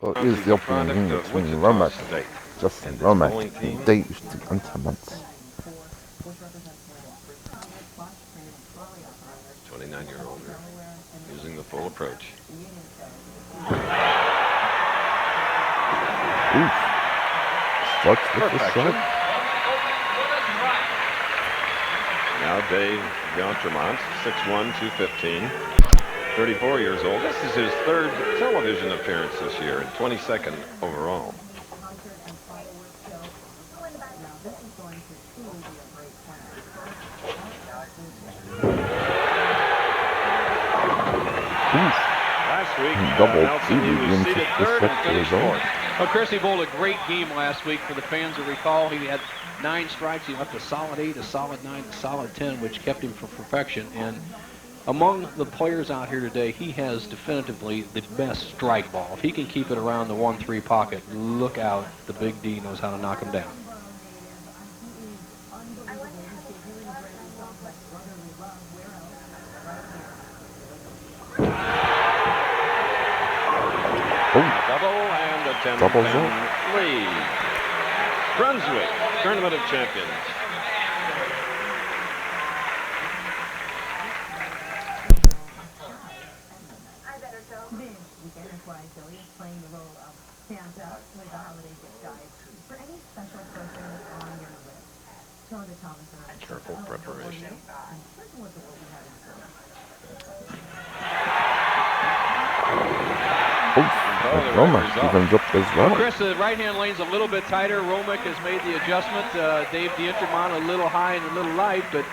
Well, here's the opening game between Hromek, Justin Hromek, and Dave the Untermont. 29-year-older using the full approach. Oof. Starts with the shot. Now Dave D'Entremont, 6'1", 215, 34 years old. This is his third television appearance this year and 22nd overall. Last week, Nelson, he was seated third and finished fourth. Well, Chris, he bowled a great game last week. For the fans who recall, he had 9 strikes. He left a solid 8, a solid 9, a solid 10, which kept him for perfection. And among the players out here today, he has definitively the best strike ball. If he can keep it around the 1-3 pocket, look out. The Big D knows how to knock him down. Double and a 10 lead. Brunswick, Tournament of Champions. Playing the role of Santa with the holiday gift guide for any special person on your list. Shonda Thomas and I. Careful preparation. Hromek even dropped as well. Chris, the right-hand lane's a little bit tighter. Hromek has made the adjustment. Dave D'Entremont a little high and a little light, but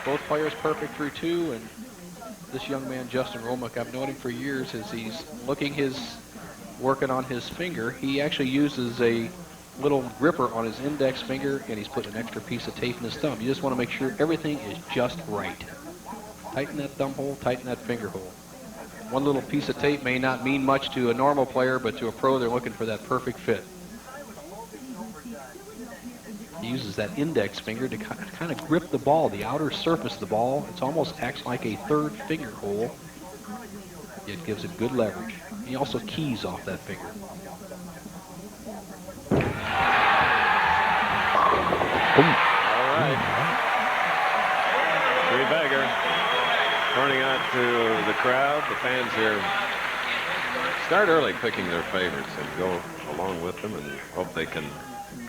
both players perfect through 2. And this young man, Justin Hromek, I've known him for years as he's working on his finger. He actually uses a little gripper on his index finger, and he's put an extra piece of tape in his thumb. You just want to make sure everything is just right. Tighten that thumb hole, tighten that finger hole. One little piece of tape may not mean much to a normal player, but to a pro, they're looking for that perfect fit. He uses that index finger to kind of grip the ball, the outer surface of the ball. It almost acts like a third finger hole. It gives it good leverage. He also keys off that finger. All right. Three-bagger. Turning out to the crowd, the fans here start early picking their favorites and go along with them and hope they can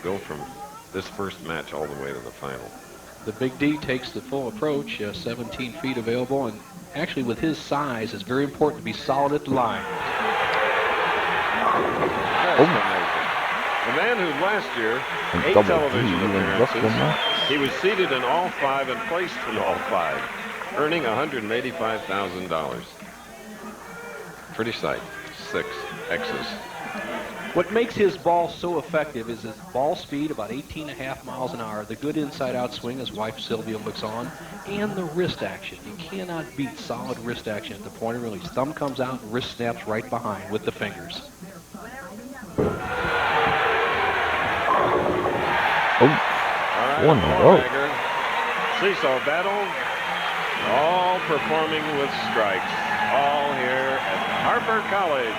go from this first match all the way to the final. The Big D takes the full approach, 17 feet available, and actually with his size, it's very important to be solid at the line. That's amazing. The man who last year, 8 television appearances, he was seated in all 5 and placed in all 5. Earning $185,000. Pretty sight. 6 X's. What makes his ball so effective is his ball speed, about 18.5 miles an hour, the good inside-out swing, his wife Sylvia looks on, and the wrist action. You cannot beat solid wrist action at the point of release. Thumb comes out, wrist snaps right behind with the fingers. All right, seesaw battle. All performing with strikes. All here at Harper College.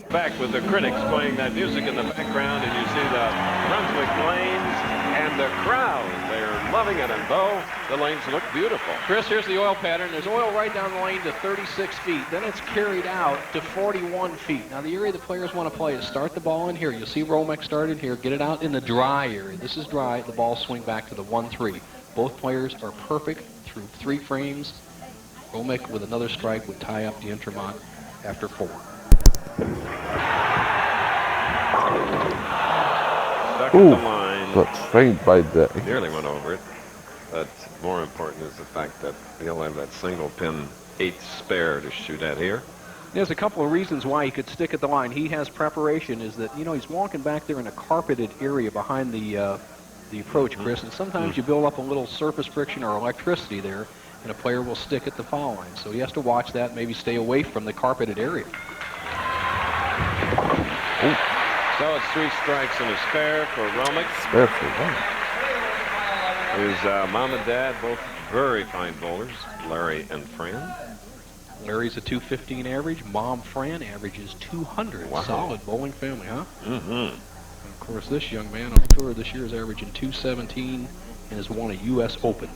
Back with the critics playing that music in the background, and you see the Brunswick lanes and the crowd. They're loving it, and though the lanes look beautiful. Chris, here's the oil pattern. There's oil right down the lane to 36 feet. Then it's carried out to 41 feet. Now, the area the players want to play is start the ball in here. You'll see Hromek started here. Get it out in the dry area. This is dry. The ball swing back to the 1-3. Both players are perfect through 3 frames. Hromek with another strike would tie up D'Entremont after 4. Stuck in the line. Got straight by the... Nearly went over it. But more important is the fact that he'll have that single pin 8th spare to shoot at here. There's a couple of reasons why he could stick at the line. He has preparation, is that, you know, he's walking back there in a carpeted area behind the approach, Chris, and sometimes you build up a little surface friction or electricity there, and a player will stick at the foul line. So he has to watch that, maybe stay away from the carpeted area. So it's 3 strikes and a spare for Hromek. Spare for 1. His mom and dad both very fine bowlers, Larry and Fran. Larry's a 215 average. Mom Fran averages 200. Wow. Solid bowling family, huh? Mm-hmm. And of course, this young man on the tour this year is averaging 217 and has won a U.S. Open.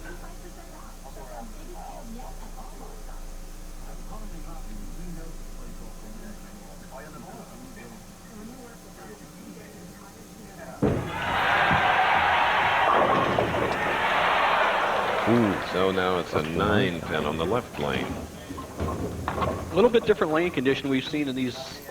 Ooh. So now it's a 9-pin on the left lane. A little bit different lane condition we've seen in these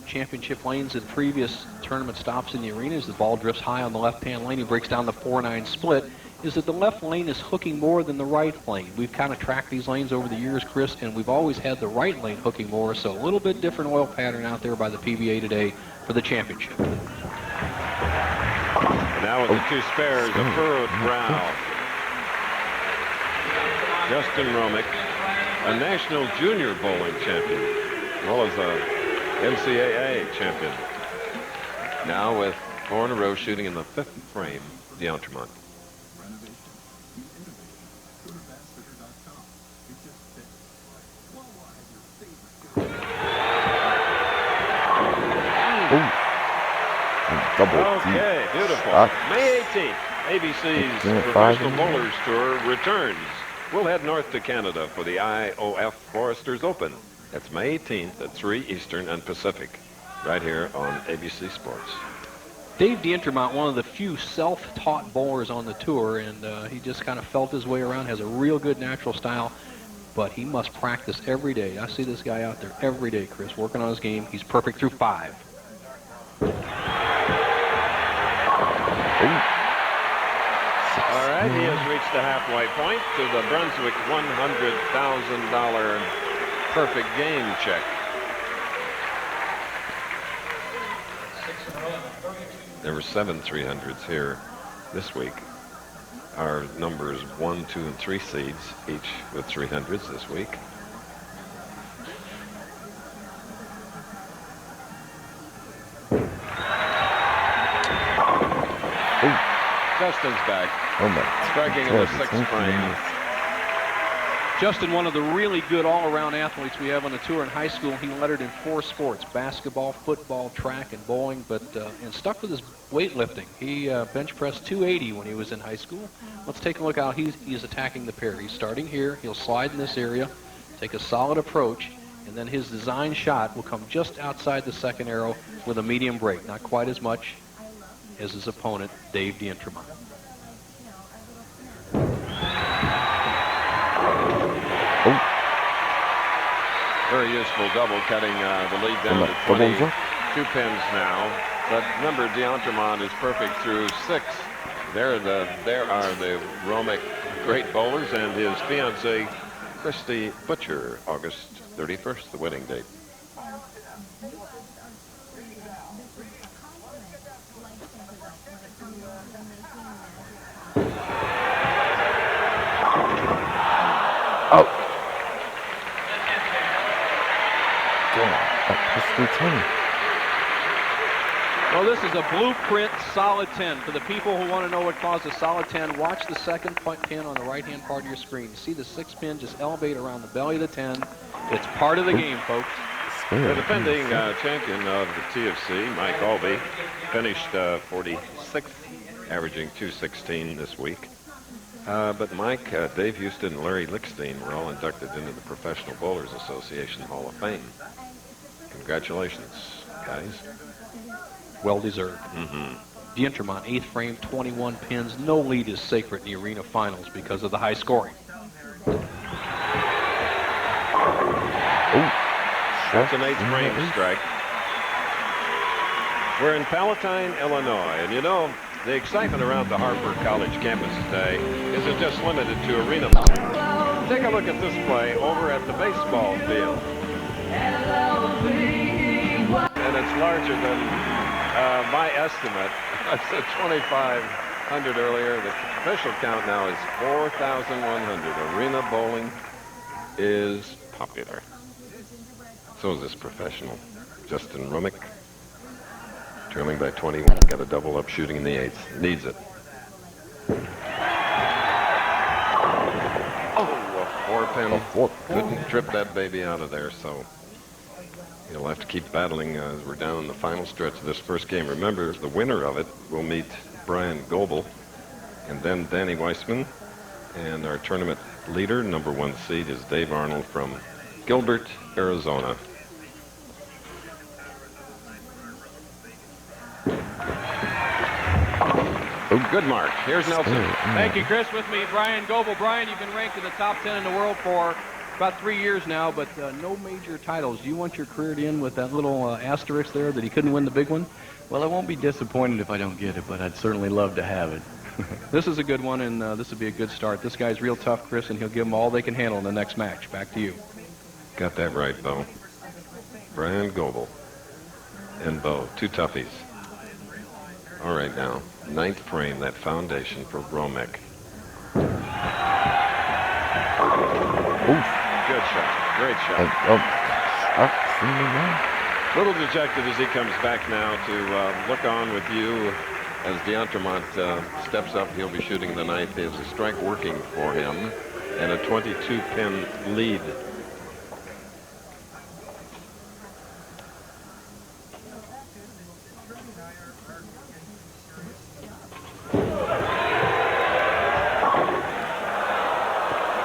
championship lanes in previous tournament stops in the arenas. The ball drifts high on the left-hand lane. He breaks down the 4-9 split. Is that the left lane is hooking more than the right lane. We've kind of tracked these lanes over the years, Chris, and we've always had the right lane hooking more, so a little bit different oil pattern out there by the PBA today for the championship. Now with the two spares, a furrowed brow. Justin Hromek, a national junior bowling champion, as well as a NCAA champion. Now with 4 in a row shooting in the 5th frame, D'Entremont. Okay, beautiful. May 18th, ABC's Professional Bowlers Tour returns. We'll head north to Canada for the IOF Foresters Open. That's May 18th at 3 Eastern and Pacific, right here on ABC Sports. Dave D'Entremont, one of the few self-taught bowlers on the tour, and he just kind of felt his way around, has a real good natural style, but he must practice every day. I see this guy out there every day, Chris, working on his game. He's perfect through 5. All right, he has reached the halfway point to the Brunswick $100,000 perfect game check. There were 7 300s here this week. Our numbers 1, 2, and 3 seeds, each with 300s this week. Justin's back. Striking in the 6th frame. Justin, one of the really good all-around athletes we have on the tour. In high school, he lettered in 4 sports: basketball, football, track, and bowling, and stuck with his weightlifting. He bench pressed 280 when he was in high school. Let's take a look how he's attacking the pair. He's starting here. He'll slide in this area, take a solid approach, and then his design shot will come just outside the second arrow with a medium break. Not quite as much as his opponent, Dave D'Entremont. Very useful double, cutting the lead down to 22 pins now. But remember, D'Entremont is perfect through 6. There are the Hromek great bowlers and his fiancée, Christy Butcher, August 31st, the wedding date. Well, this is a blueprint solid 10. For the people who want to know what caused a solid 10, watch the second pin on the right-hand part of your screen. See the 6th pin just elevate around the belly of the 10. It's part of the game, folks. The defending champion of the TFC, Mike Albee, finished 46th, averaging 216 this week. But Mike, Dave Houston, and Larry Lickstein were all inducted into the Professional Bowlers Association Hall of Fame. Congratulations, guys. Well deserved. D'Entremont, 8th frame, 21 pins. No lead is sacred in the arena finals because of the high scoring. That's an 8th frame strike. We're in Palatine, Illinois, and you know, the excitement around the Harper College campus today isn't just limited to arena play. Take a look at this play over at the baseball field. And it's larger than my estimate. I said 2,500 earlier. The official count now is 4,100. Arena bowling is popular. So is this professional. Justin Hromek, trailing by 21. Got a double up shooting in the 8th. Needs it. pin. fourth. Couldn't trip that baby out of there, so he'll have to keep battling as we're down in the final stretch of this first game. Remember, the winner of it will meet Brian Goebel and then Danny Weissman. And our tournament leader, number 1 seed, is Dave Arnold from Gilbert, Arizona. Good mark. Here's Nelson. Thank you, Chris. With me, Brian Goebel. Brian, you've been ranked in the top 10 in the world for about 3 years now, but no major titles. Do you want your career to end with that little asterisk there that he couldn't win the big one? Well, I won't be disappointed if I don't get it, but I'd certainly love to have it. This is a good one, and this will be a good start. This guy's real tough, Chris, and he'll give them all they can handle in the next match. Back to you. Got that right, Bo. Brian Goebel and Bo, 2 toughies. All right, now, 9th frame, that foundation for Hromek. Good shot. Great shot. Little dejected as he comes back now to look on with you. As D'Entremont steps up, he'll be shooting the 9th. There's a strike working for him and a 22-pin lead.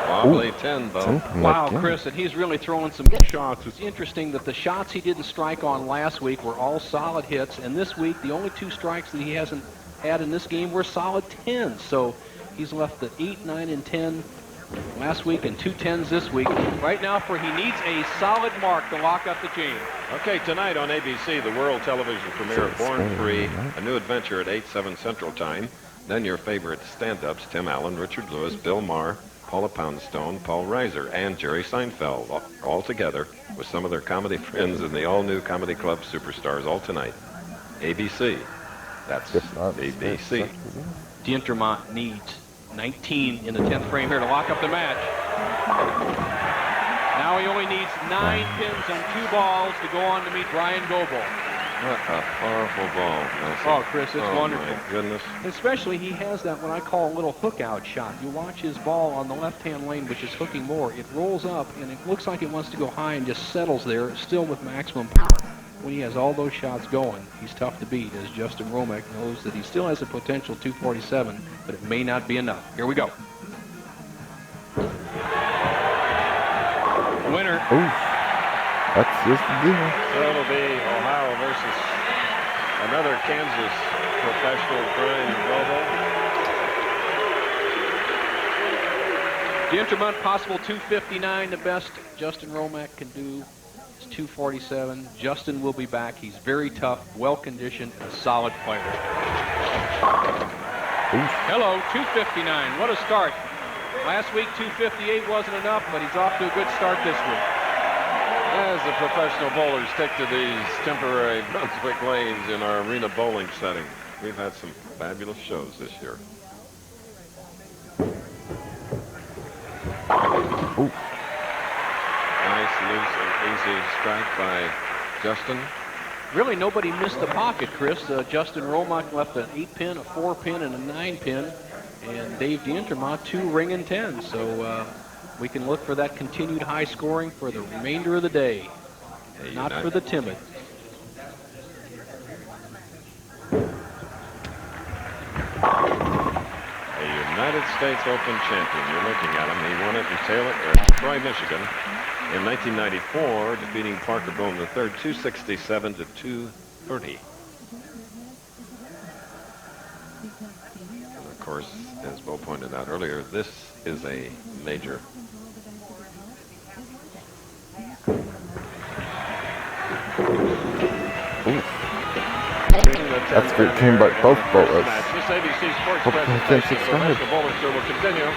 Wobbly 10, Bo. Wow, Chris, and he's really throwing some shots. It's interesting that the shots he didn't strike on last week were all solid hits, and this week the only 2 strikes that he hasn't had in this game were solid 10s. So he's left the 8, 9, and 10 last week and 2 10s this week. Right now, he needs a solid mark to lock up the chain. Okay, tonight on ABC, the world television premiere of Born Free, a new adventure at 8/7 Central Time. Then your favorite stand-ups, Tim Allen, Richard Lewis, Bill Maher, Paula Poundstone, Paul Reiser, and Jerry Seinfeld, all together with some of their comedy friends and the all-new Comedy Club Superstars, all tonight. ABC. That's ABC. D'Entremont needs 19 in the 10th frame here to lock up the match. Now he only needs 9 pins on 2 balls to go on to meet Brian Goebel. What a powerful ball, Nelson. Oh, Chris, it's wonderful. My goodness. Especially he has that what I call a little hook out shot. You watch his ball on the left-hand lane, which is hooking more. It rolls up, and it looks like it wants to go high and just settles there, still with maximum power. When he has all those shots going, he's tough to beat, as Justin Hromek knows that he still has a potential 247, but it may not be enough. Here we go. Winner. That's just the deal. So it'll be Ohio versus another Kansas professional, Brian Goebel. D'Entremont possible 259. The best Justin Hromek can do is 247. Justin will be back. He's very tough, well-conditioned, and a solid player. Hello, 259. What a start. Last week, 258 wasn't enough, but he's off to a good start this week. As the professional bowlers stick to these temporary Brunswick lanes in our arena bowling setting, we've had some fabulous shows this year. Nice, loose, and easy strike by Justin. Really, nobody missed the pocket, Chris. Justin Hromek left an 8-pin, a 4-pin, and a 9-pin, and Dave D'Entremont 2 ring and 10. So we can look for that continued high scoring for the remainder of the day, not for the timid. A United States Open champion. You're looking at him. He won it in Troy, Michigan in 1994, defeating Parker Boone III 267 to 230. And of course, as Bo pointed out earlier, this is a major. That's good team by both bowlers. This ABC Sports Hope you presentation can of the Professional Bowlers Tour will continue.